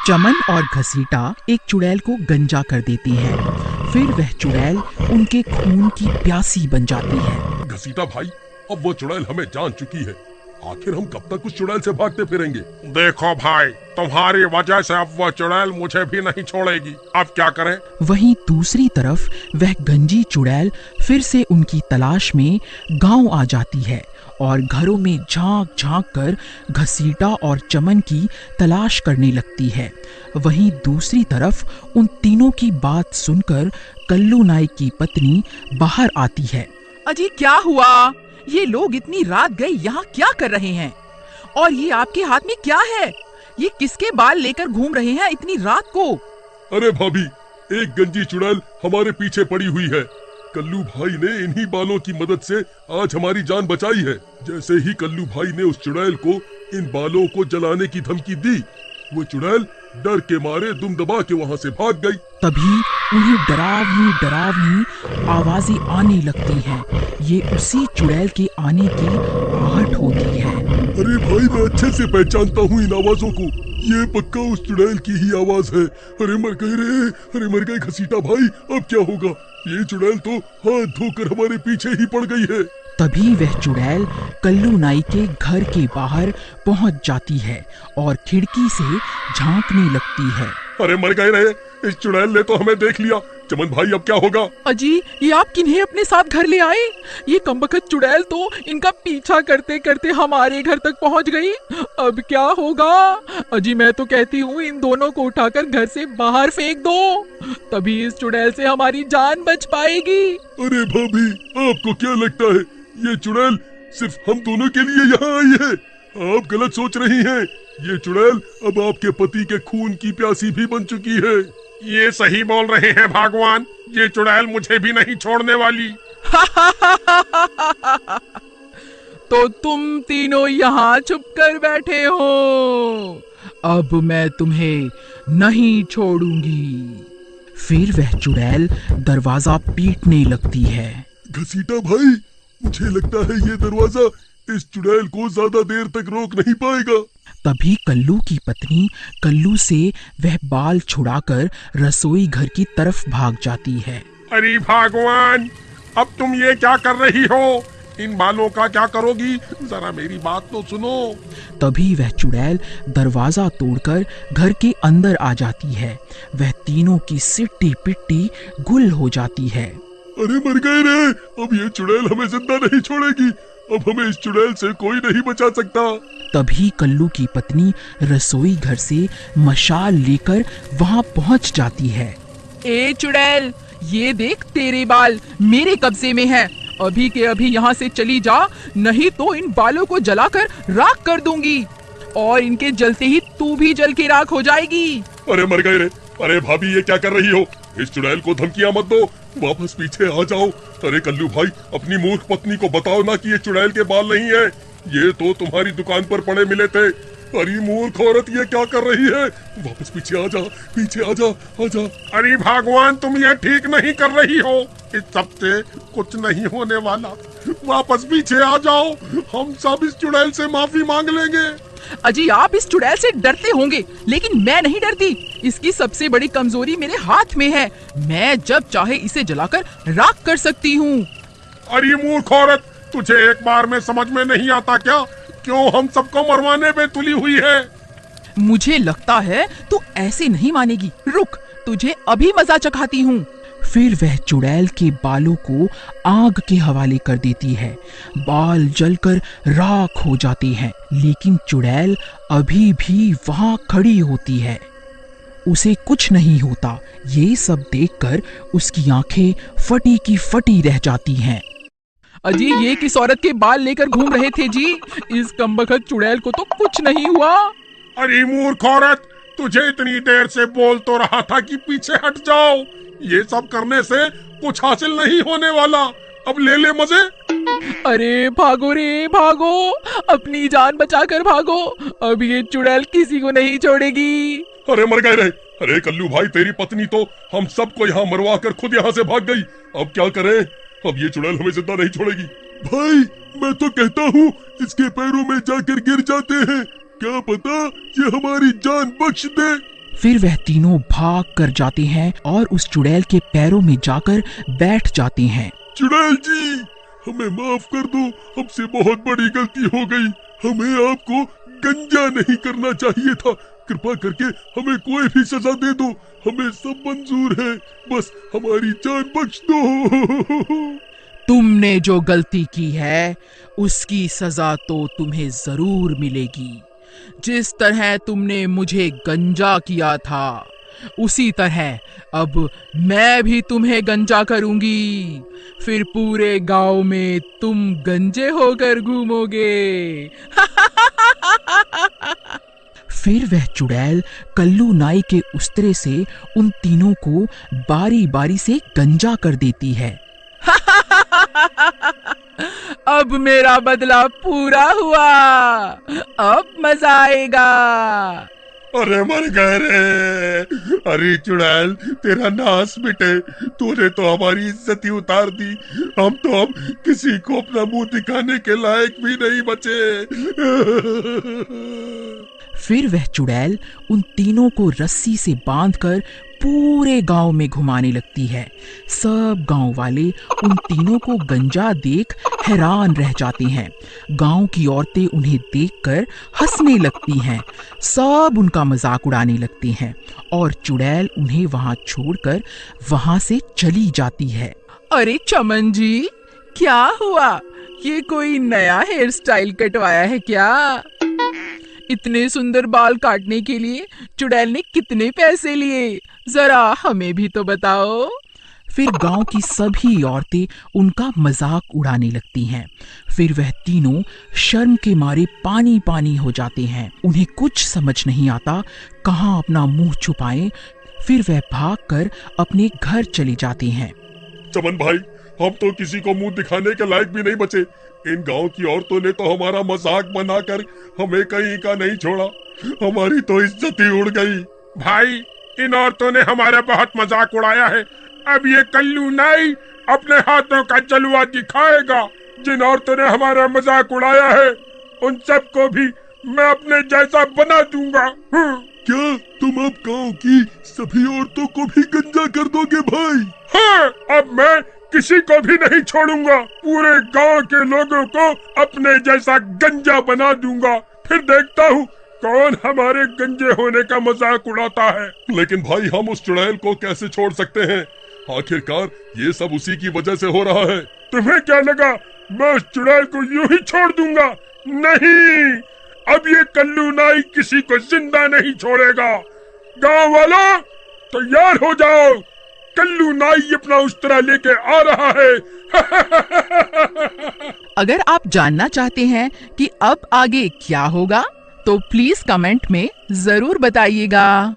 चमन और घसीटा एक चुड़ैल को गंजा कर देती हैं। फिर वह चुड़ैल उनके खून की प्यासी बन जाती है। घसीटा भाई, अब वो चुड़ैल हमें जान चुकी है। आखिर हम कब तक उस चुड़ैल से भागते फिरेंगे? देखो भाई, तुम्हारी वजह से अब वो चुड़ैल मुझे भी नहीं छोड़ेगी। अब क्या करें? वहीं दूसरी तरफ वह गंजी चुड़ैल फिर से उनकी तलाश में गांव आ जाती है और घरों में झांक झांक कर घसीटा और चमन की तलाश करने लगती है। वहीं दूसरी तरफ उन तीनों की बात सुनकर कल्लू नाई की पत्नी बाहर आती है। अजी क्या हुआ? ये लोग इतनी रात गए यहाँ क्या कर रहे हैं? और ये आपके हाथ में क्या है? ये किसके बाल लेकर घूम रहे हैं इतनी रात को? अरे भाभी, एक गंजी चुड़ैल हमारे पीछे पड़ी हुई है। कल्लू भाई ने इन्हीं बालों की मदद से आज हमारी जान बचाई है। जैसे ही कल्लू भाई ने उस चुड़ैल को इन बालों को जलाने की धमकी दी, वो चुड़ैल डर के मारे दुम दबा के वहाँ से भाग गई। तभी उन्हें डरावनी आवाजें आने लगती हैं। ये उसी चुड़ैल के आने की आहट होती है। अरे भाई, मैं अच्छे से पहचानता हूँ इन आवाजों को। ये पक्का उस चुड़ैल की ही आवाज है। अरे मर गए रे, अरे मर गए घसीटा भाई, अब क्या होगा? ये चुड़ैल तो हाथ धोकर हमारे पीछे ही पड़ गई है। तभी वह चुड़ैल कल्लू नाई के घर के बाहर पहुंच जाती है और खिड़की से झांकने लगती है। अरे मर गए रे, इस चुड़ैल ने तो हमें देख लिया। चमन भाई, अब क्या होगा? अजी, ये आप किन्हें अपने साथ घर ले आए? ये कमबख्त चुड़ैल तो इनका पीछा करते करते हमारे घर तक पहुंच गई। अब क्या होगा? अजी, मैं तो कहती हूँ इन दोनों को उठाकर घर से बाहर फेंक दो, तभी इस चुड़ैल से हमारी जान बच पाएगी। अरे भाभी, आपको क्या लगता है ये चुड़ैल सिर्फ हम दोनों के लिए यहाँ आई है? आप गलत सोच रही हैं। ये चुड़ैल अब आपके पति के खून की प्यासी भी बन चुकी है। ये सही बोल रहे हैं भगवान, ये चुड़ैल मुझे भी नहीं छोड़ने वाली। तो तुम तीनों यहाँ छुप कर बैठे हो, अब मैं तुम्हें नहीं छोड़ूंगी। फिर वह चुड़ैल दरवाजा पीटने लगती है। घसीटा भाई, मुझे लगता है ये दरवाजा इस चुड़ैल को ज्यादा देर तक रोक नहीं पाएगा। तभी कल्लू की पत्नी कल्लू से वह बाल छुड़ाकर रसोई घर की तरफ भाग जाती है। अरे भगवान, अब तुम ये क्या कर रही हो? इन बालों का क्या करोगी? जरा मेरी बात तो सुनो। तभी वह चुड़ैल दरवाजा तोड़कर घर के अंदर आ जाती है। वह तीनों की सिट्टी पिट्टी गुल हो जाती है। अरे मर गए रे, अब ये चुड़ैल हमें जिंदा नहीं छोड़ेगी। अब हमें इस चुड़ैल से कोई नहीं बचा सकता। तभी कल्लू की पत्नी रसोई घर से मशाल लेकर वहां पहुंच जाती है। ए चुड़ैल, ये देख, तेरे बाल मेरे कब्जे में हैं। अभी के अभी यहाँ से चली जा, नहीं तो इन बालों को जलाकर राख कर दूंगी और इनके जलते ही तू भी जल के राख हो जाएगी। अरे मर गए रे। अरे भाभी, ये क्या कर रही हो? इस चुड़ैल को धमकियां मत दो, वापस पीछे आ जाओ। अरे कल्लू भाई, अपनी मूर्ख पत्नी को बताओ ना कि ये चुड़ैल के बाल नहीं है, ये तो तुम्हारी दुकान पर पड़े मिले थे। अरे मूर्ख औरत, ये क्या कर रही है? वापस पीछे आ जा, पीछे आ जा, आ जा। अरे भगवान, तुम ये ठीक नहीं कर रही हो। इस सब से कुछ नहीं होने वाला। वापस पीछे आ जाओ, हम सब इस चुड़ैल से माफी मांग लेंगे। अजी, आप इस चुड़ैल से डरते होंगे, लेकिन मैं नहीं डरती। इसकी सबसे बड़ी कमजोरी मेरे हाथ में है। मैं जब चाहे इसे जलाकर राख कर सकती हूँ। अरे मूर्ख औरत, तुझे एक बार में समझ में नहीं आता क्या? क्यों हम सबको मरवाने पे तुली हुई है? मुझे लगता है तू ऐसे नहीं मानेगी। रुक, तुझे अभी मजा चखाती हूँ। फिर वह चुड़ैल के बालों को आग के हवाले कर देती है। बाल जलकर राख हो जाते हैं, लेकिन चुड़ैल अभी भी वहां खड़ी होती है। उसे कुछ नहीं होता। ये सब देखकर उसकी आंखें फटी की फटी रह जाती हैं। अजी, ये किस औरत के बाल लेकर घूम रहे थे जी? इस कमबख्त चुड़ैल को तो कुछ नहीं हुआ। अरे मूर्ख औरत, तुझे इतनी देर से बोल तो रहा था कि पीछे हट जाओ। ये सब करने से कुछ हासिल नहीं होने वाला। अब ले ले मजे। अरे भागो रे भागो, अपनी जान बचाकर भागो। अब ये चुड़ैल किसी को नहीं छोड़ेगी। अरे मर गए रे। अरे कल्लू भाई, तेरी पत्नी तो हम सबको यहाँ मरवा कर खुद यहाँ से भाग गई। अब क्या करें? अब ये चुड़ैल हमें जिंदा नहीं छोड़ेगी। भाई, मैं तो कहता हूँ इसके पैरों में जाकर गिर जाते हैं, क्या पता ये हमारी जान बख्श दे। फिर वह तीनों भाग कर जाते हैं और उस चुड़ैल के पैरों में जाकर बैठ जाते हैं। चुड़ैल जी, हमें माफ कर दो, हमसे बहुत बड़ी गलती हो गई। हमें आपको गंजा नहीं करना चाहिए था। कृपा करके हमें कोई भी सजा दे दो, हमें सब मंजूर है, बस हमारी जान बख्श दो। तुमने जो गलती की है उसकी सजा तो तुम्हें जरूर मिलेगी। जिस तरह तुमने मुझे गंजा किया था उसी तरह अब मैं भी तुम्हें गंजा करूंगी। फिर पूरे गांव में तुम गंजे होकर घूमोगे। फिर वह चुड़ैल कल्लू नाई के उस्तरे से उन तीनों को बारी बारी से गंजा कर देती है। अब मेरा बदला पूरा हुआ, अब मजा आएगा। अरे मर गए रे। अरे चुड़ैल, तेरा नाश मिटे, तूने तो हमारी इज्जत ही उतार दी। हम तो अब किसी को अपना मुंह दिखाने के लायक भी नहीं बचे। फिर वह चुड़ैल उन तीनों को रस्सी से बांधकर पूरे गांव में घुमाने लगती है। सब गांव वाले उन तीनों को गंजा देख हैरान रह जाते हैं। गांव की औरतें उन्हें देखकर हंसने लगती हैं, सब उनका मजाक उड़ाने लगती हैं और चुड़ैल उन्हें वहां छोड़कर वहां से चली जाती है। अरे चमन जी, क्या हुआ? ये कोई नया हेयर स्टाइल कटवाया है क्या? इतने सुंदर बाल काटने के लिए चुड़ैल ने कितने पैसे लिए? जरा हमें भी तो बताओ। फिर गांव की सभी औरतें उनका मजाक उड़ाने लगती हैं। फिर वह तीनों शर्म के मारे पानी पानी हो जाते हैं। उन्हें कुछ समझ नहीं आता कहाँ अपना मुंह छुपाएं। फिर वह भागकर अपने घर चले जाते हैं। चमन भाई, हम तो किसी को मुंह दिखाने के लायक भी नहीं बचे। इन गांव की औरतों ने तो हमारा मजाक बनाकर हमें कहीं का नहीं छोड़ा। हमारी तो इज्जत ही उड़ गई। भाई, इन औरतों ने हमारा बहुत मजाक उड़ाया है। अब ये कल्लू नाई अपने हाथों का जलवा दिखाएगा। जिन औरतों ने हमारा मजाक उड़ाया है उन सबको भी मैं अपने जैसा बना दूंगा। क्या तुम अब गांव की सभी औरतों को भी गंजा कर दोगे भाई? हाँ, अब मैं किसी को भी नहीं छोड़ूंगा। पूरे गांव के लोगों को अपने जैसा गंजा बना दूंगा। फिर देखता हूँ कौन हमारे गंजे होने का मजाक उड़ाता है। लेकिन भाई, हम उस चुड़ैल को कैसे छोड़ सकते हैं? आखिरकार ये सब उसी की वजह से हो रहा है। तुम्हें क्या लगा मैं उस चुड़ैल को यूं ही छोड़ दूंगा? नहीं, अब ये कल्लू नाई किसी को जिंदा नहीं छोड़ेगा। गांव वालों, तैयार हो जाओ, कल्लू नाई अपना उस्तरा लेके आ रहा है। अगर आप जानना चाहते हैं कि अब आगे क्या होगा तो प्लीज कमेंट में जरूर बताइएगा।